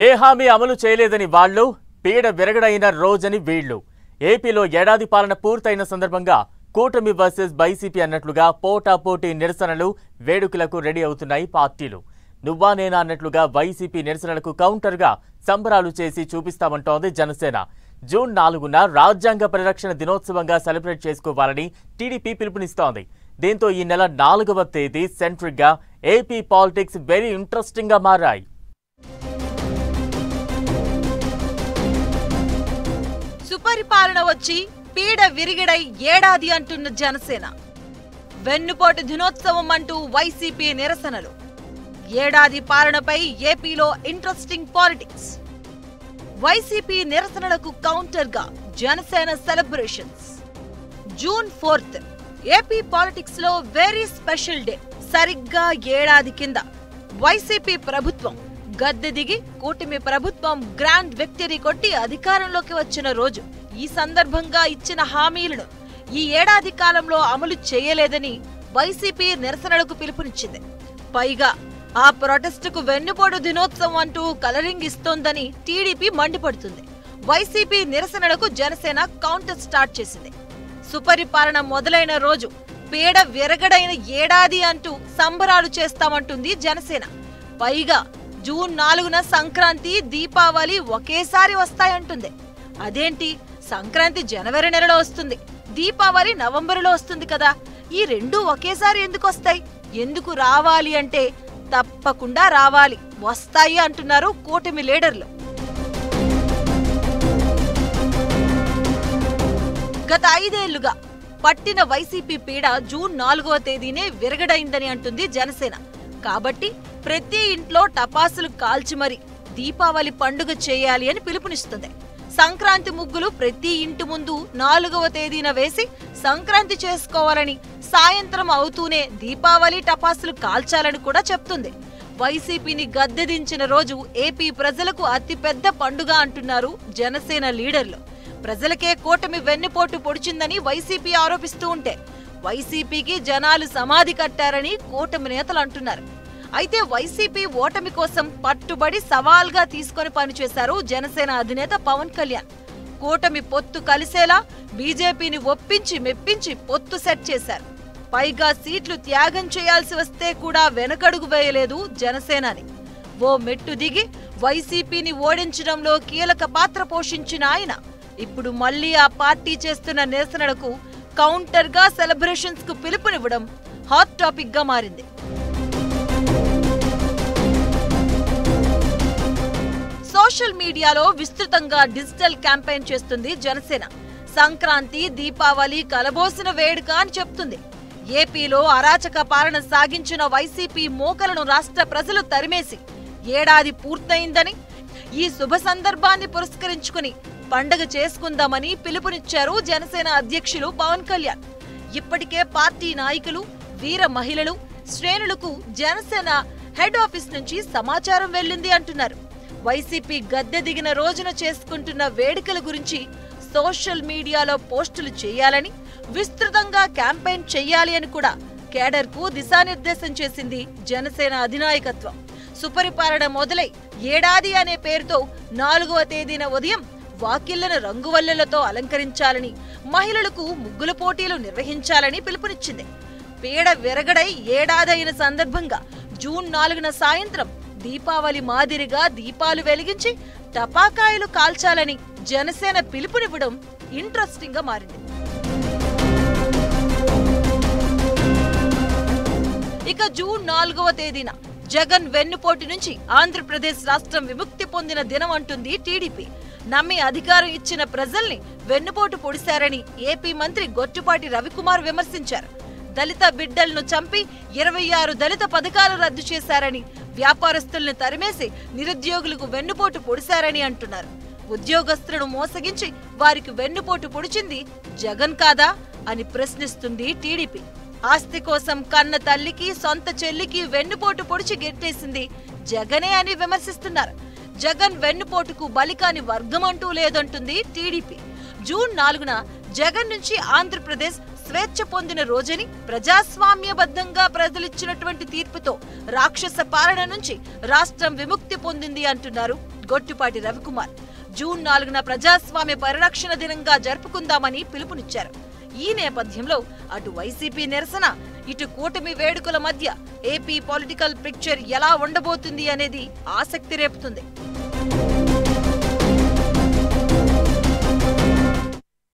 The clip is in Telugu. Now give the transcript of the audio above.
ఏ హామీ అమలు చేయలేదని వాళ్ళు, పీడ విరగడైన రోజని వీళ్ళు. ఏపీలో ఏడాది పాలన పూర్తయిన సందర్భంగా కూటమి వర్సెస్ వైసీపీ అన్నట్లుగా పోటాపోటీ నిరసనలు, వేడుకలకు రెడీ అవుతున్నాయి పార్టీలు. నువ్వా నేనా అన్నట్లుగా వైసీపీ నిరసనలకు కౌంటర్గా సంబరాలు చేసి చూపిస్తామంటోంది జనసేన. జూన్ 4న రాజ్యాంగ పరిరక్షణ దినోత్సవంగా సెలబ్రేట్ చేసుకోవాలని టీడీపీ పిలుపునిస్తోంది. దీంతో ఈ నెల 4వ తేదీ సెంట్రిక్గా ఏపీ పాలిటిక్స్ వెరీ ఇంట్రెస్టింగ్గా మారాయి. సుపరిపాలన వచ్చి పీడ విరిగిడై ఏడాది అంటున్న జనసేన. వెన్నుపోటు దినోత్సవం అంటూ వైసీపీ నిరసనలు. ఏడాది పాలనపై ఏపీలో ఇంట్రెస్టింగ్ పాలిటిక్స్. వైసీపీ నిరసనలకు కౌంటర్గా Janasena celebrations. June 4 AP politics లో వెరీ స్పెషల్ డే. సరిగ్గా ఏడాది కింద వైసీపీ ప్రభుత్వం గద్దె దిగి కూటమి ప్రభుత్వం గ్రాండ్ విక్టరీ కొట్టి అధికారంలోకి వచ్చిన రోజు. ఈ సందర్భంగా ఇచ్చిన హామీలను ఈ ఏడాది కాలంలో అమలు చేయలేదని వైసీపీ నిరసనలకు పిలుపునిచ్చింది. పైగా ఆ ప్రొటెస్టుకు వెన్నుపోటు దినోత్సవం అంటూ కలరింగ్ ఇస్తోందని టీడీపీ మండిపడుతుంది. వైసీపీ నిరసనలకు జనసేన కౌంటర్ స్టార్ట్ చేసింది. సుపరిపాలన మొదలైన రోజు పీడ విరగడైన ఏడాది అంటూ సంబరాలు చేస్తామంటుంది జనసేన. పైగా జూన్ 4న సంక్రాంతి, దీపావళి ఒకేసారి వస్తాయంటుంది. అదేంటి, సంక్రాంతి జనవరి నెలలో వస్తుంది, దీపావళి నవంబరులో వస్తుంది కదా, ఈ రెండూ ఒకేసారి ఎందుకు వస్తాయి? ఎందుకు రావాలి అంటే తప్పకుండా రావాలి, వస్తాయి అంటున్నారు కూటమి లీడర్లు. గత 5 ఏళ్లుగా పట్టిన వైసీపీ పీడ జూన్ 4వ తేదీనే విరగడైందని అంటుంది జనసేన. కాబట్టి ప్రతి ఇంట్లో టపాసులు కాల్చి మరి దీపావళి పండుగ చేయాలి అని పిలుపునిస్తుంది. సంక్రాంతి ముగ్గులు ప్రతి ఇంటి ముందు 4వ తేదీన వేసి సంక్రాంతి చేసుకోవాలని, సాయంత్రం అవుతూనే దీపావళి టపాసులు కాల్చాలని కూడా చెప్తుంది. వైసీపీని గద్దెదించిన రోజు ఏపీ ప్రజలకు అతిపెద్ద పండుగ అంటున్నారు జనసేన లీడర్లు. ప్రజలకే కూటమి వెన్నుపోటు పొడిచిందని వైసీపీ ఆరోపిస్తూ ఉంటే వైసీపీకి జనాలు సమాధి కట్టారని కూటమి నేతలు అంటున్నారు. అయితే వైసీపీ ఓటమి కోసం పట్టుబడి సవాల్గా తీసుకొని పనిచేశారు జనసేన అధినేత పవన్ కళ్యాణ్. కూటమి పొత్తు కలిసేలా బీజేపీని ఒప్పించి మెప్పించి పొత్తు సెట్ చేశారు. పైగా సీట్లు త్యాగం చేయాల్సి వస్తే కూడా వెనకడుగు వేయలేదు జనసేనాని. ఓ మెట్టు దిగి వైసీపీని ఓడించడంలో కీలక పాత్ర పోషించిన ఆయన ఇప్పుడు మళ్లీ ఆ పార్టీ చేస్తున్న నిరసనలకు కౌంటర్గా సెలబ్రేషన్స్ కు పిలుపునివ్వడం హాట్ టాపిక్ గా మారింది. సోషల్ మీడియాలో విస్తృతంగా డిజిటల్ క్యాంపెయిన్ చేస్తుంది జనసేన. సంక్రాంతి, దీపావళి కలబోసిన వేడుక అని చెప్తుంది. ఏపీలో అరాచక పాలన సాగించిన వైసీపీ మోకలను రాష్ట్ర ప్రజలు తరిమేసి ఏడాది పూర్తయిందని, ఈ శుభ సందర్భాన్ని పురస్కరించుకుని పండగ చేసుకుందామని పిలుపునిచ్చారు జనసేన అధ్యక్షులు పవన్ కళ్యాణ్. ఇప్పటికే పార్టీ నాయకులు, వీర మహిళలు, శ్రేణులకు జనసేన హెడ్ ఆఫీస్ నుంచి సమాచారం వెళ్లింది అంటున్నారు. వైసీపీ గద్దె దిగిన రోజున చేసుకుంటున్న వేడుకల గురించి సోషల్ మీడియాలో పోస్టులు చేయాలని, విస్తృతంగా క్యాంపెయిన్ చేయాలి అని కూడా కేడర్ కు దిశానిర్దేశం చేసింది జనసేన అధినాయకత్వం. సుపరిపాలన మొదలై ఏడాది అనే పేరుతో 4వ తేదీన ఉదయం వాకిళ్లను రంగువల్లెలతో అలంకరించాలని, మహిళలకు ముగ్గుల పోటీలు నిర్వహించాలని పిలుపునిచ్చింది. పీడ విరగడై ఏడాదైన సందర్భంగా జూన్ 4న సాయంత్రం దీపావళి మాదిరిగా దీపాలు వెలిగించి టపాకాయలు కాల్చాలని జనసేన పిలుపునివ్వడం ఇంట్రెస్టింగ్ గా మారింది. ఇక జూన్ 4వ తేదీన జగన్ వెన్నుపోటు నుంచి ఆంధ్రప్రదేశ్ రాష్ట్రం విముక్తి పొందిన దినం అంటుంది టీడీపీ. నమ్మి అధికారం ఇచ్చిన ప్రజల్ని వెన్నుపోటు పొడిశారని ఏపీ మంత్రి గొట్టుపాటి రవికుమార్ విమర్శించారు. దళిత బిడ్డలను చంపి 26 దళిత పథకాలు రద్దు చేశారని, వ్యాపారస్తుల్ని తరిమేసి నిరుద్యోగులకు వెన్నుపోటు పొడిశారని అంటున్నారు. ఉద్యోగస్తులను మోసగించి వారికి వెన్నుపోటు పొడిచింది జగన్ కాదా అని ప్రశ్నిస్తుంది టీడీపీ. ఆస్తి కోసం కన్న తల్లికి, సొంత చెల్లికి వెన్నుపోటు పొడిచి గెట్టేసింది జగనే అని విమర్శిస్తున్నారు. జగన్ వెన్నుపోటుకు బలికాని వర్గం అంటూ లేదంటుంది టీడీపీ. జూన్ 4న జగన్ నుంచి ఆంధ్రప్రదేశ్ స్వేచ్ఛ పొందిన రోజని, ప్రజాస్వామ్యబద్ధంగా ప్రజలిచ్చినటువంటి తీర్పుతో రాక్షస పాలన నుంచి రాష్ట్రం విముక్తి పొందింది అంటున్నారు గొట్టిపాటి రవికుమార్. జూన్ 4న ప్రజాస్వామ్య పరిరక్షణ దినంగా జరుపుకుందామని పిలుపునిచ్చారు. ఈ నేపథ్యంలో అటు వైసీపీ నిరసన, ఇటు కూటమి వేడుకల మధ్య ఏపీ పొలిటికల్ పిక్చర్ ఎలా ఉండబోతుంది అనేది ఆసక్తి రేపుతుంది.